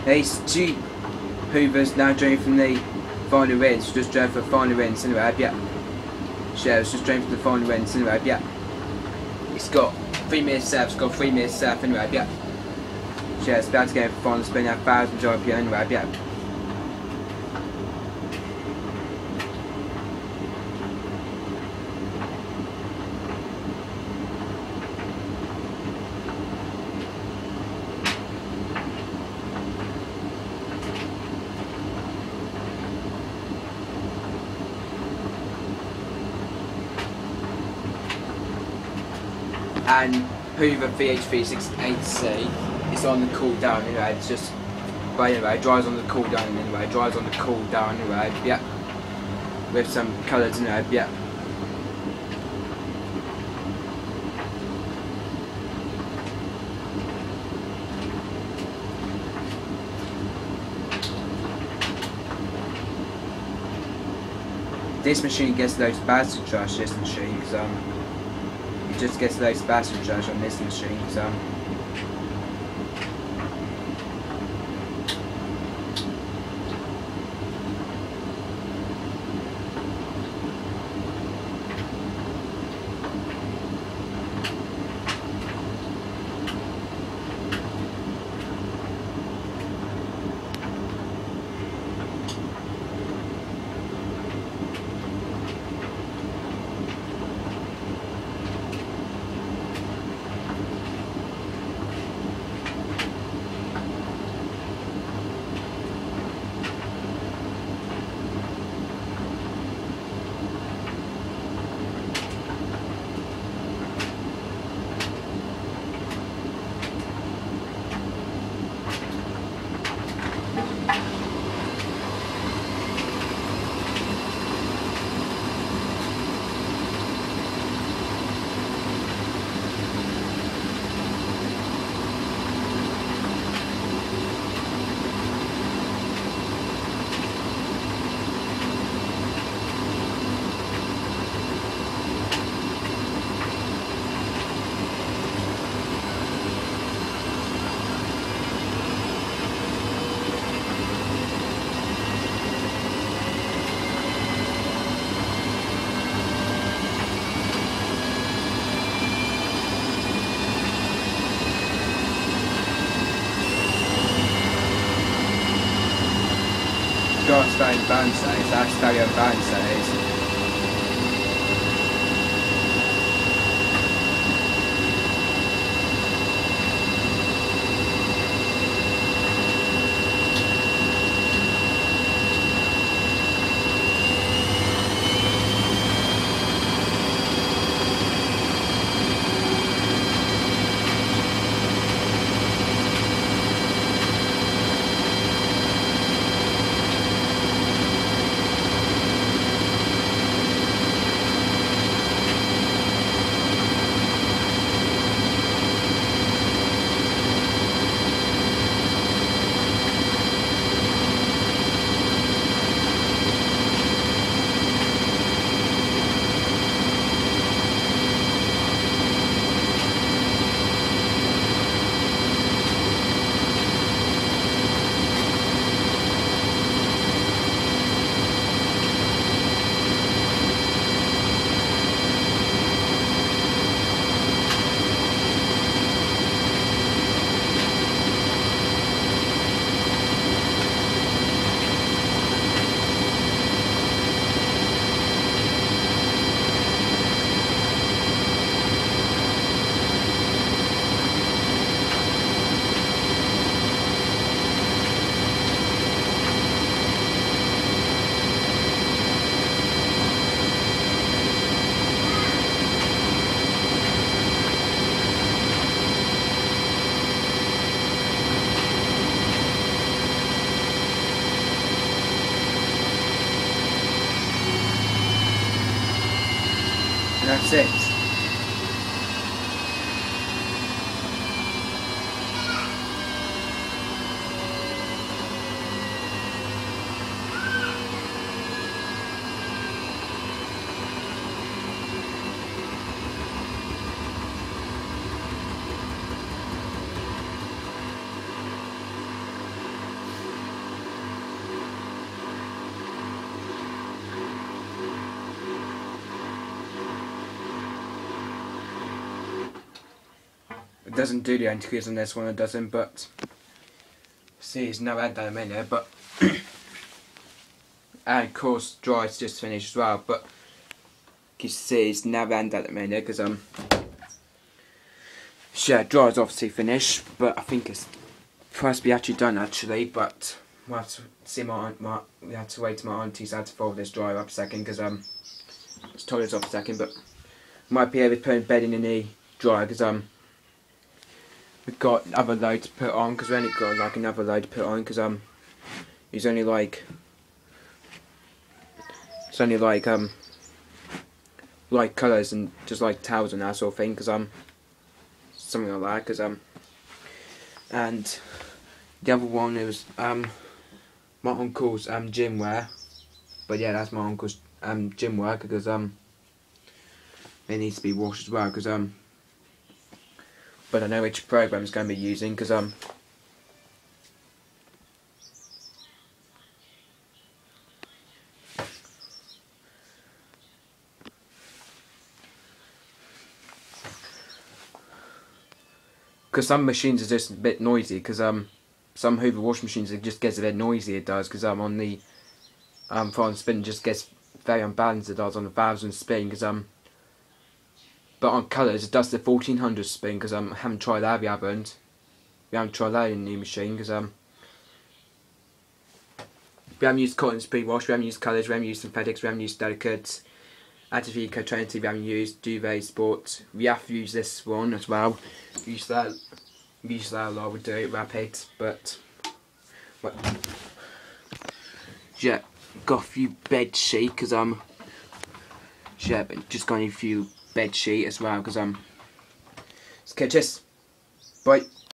These two Hoovers now drained from the final ends, just drained for the final ends anyway, yeah. So it's just drained from the final ends anyway, yeah. It's got 3 minutes south, it's got 3 minutes south anyway, yeah. So it's about to go for final spin at 1000 RPM anyway, yeah. And Hoover VH368C is on the cool down anyway, it's just, but anyway, it dries on the cool down anyway, it dries on the cool down anyway, yeah. With some colours in there, yeah. This machine gets loads of battery charge, this machine, because it just gets loads of battery charge on this machine, so got stereo band settings, that's stereo band settings. That's it. doesn't do the anti-crease on this one, it doesn't, but see, there's no add-on in there, but and of course dry's just finished as well, but you can see it's now add at the minute because yeah, dry's obviously finished, but I think it's supposed to be actually done actually, but we'll have to see we have to wait till my auntie's had to fold this dryer up a second because it's toilet's off a second, but might be able to put bedding in the dryer because we've got another load to put on because we only got like another load to put on because it's only like like colours and just like towels and that sort of thing because something like that because and the other one is my uncle's gym wear, but yeah, that's my uncle's gym wear because it needs to be washed as well because but I know which program it's going to be using because some machines are just a bit noisy because some Hoover washing machines, it just gets a bit noisy, it does, because on the foreign spin, it just gets very unbalanced, it does on the 1000 spin because but on colours it does the 1400 spin because I haven't tried that. We haven't tried that in the new machine because we haven't used cotton pre-wash, we haven't used colours, we haven't used synthetics, we haven't used delicates, Active Eco Trinity we haven't used, Duvet Sport, we have to use this one as well, use that a lot, we do it rapid, but yeah, got a few bed sheet because yeah, but just got a few bed sheet as well because let's catch this, bye.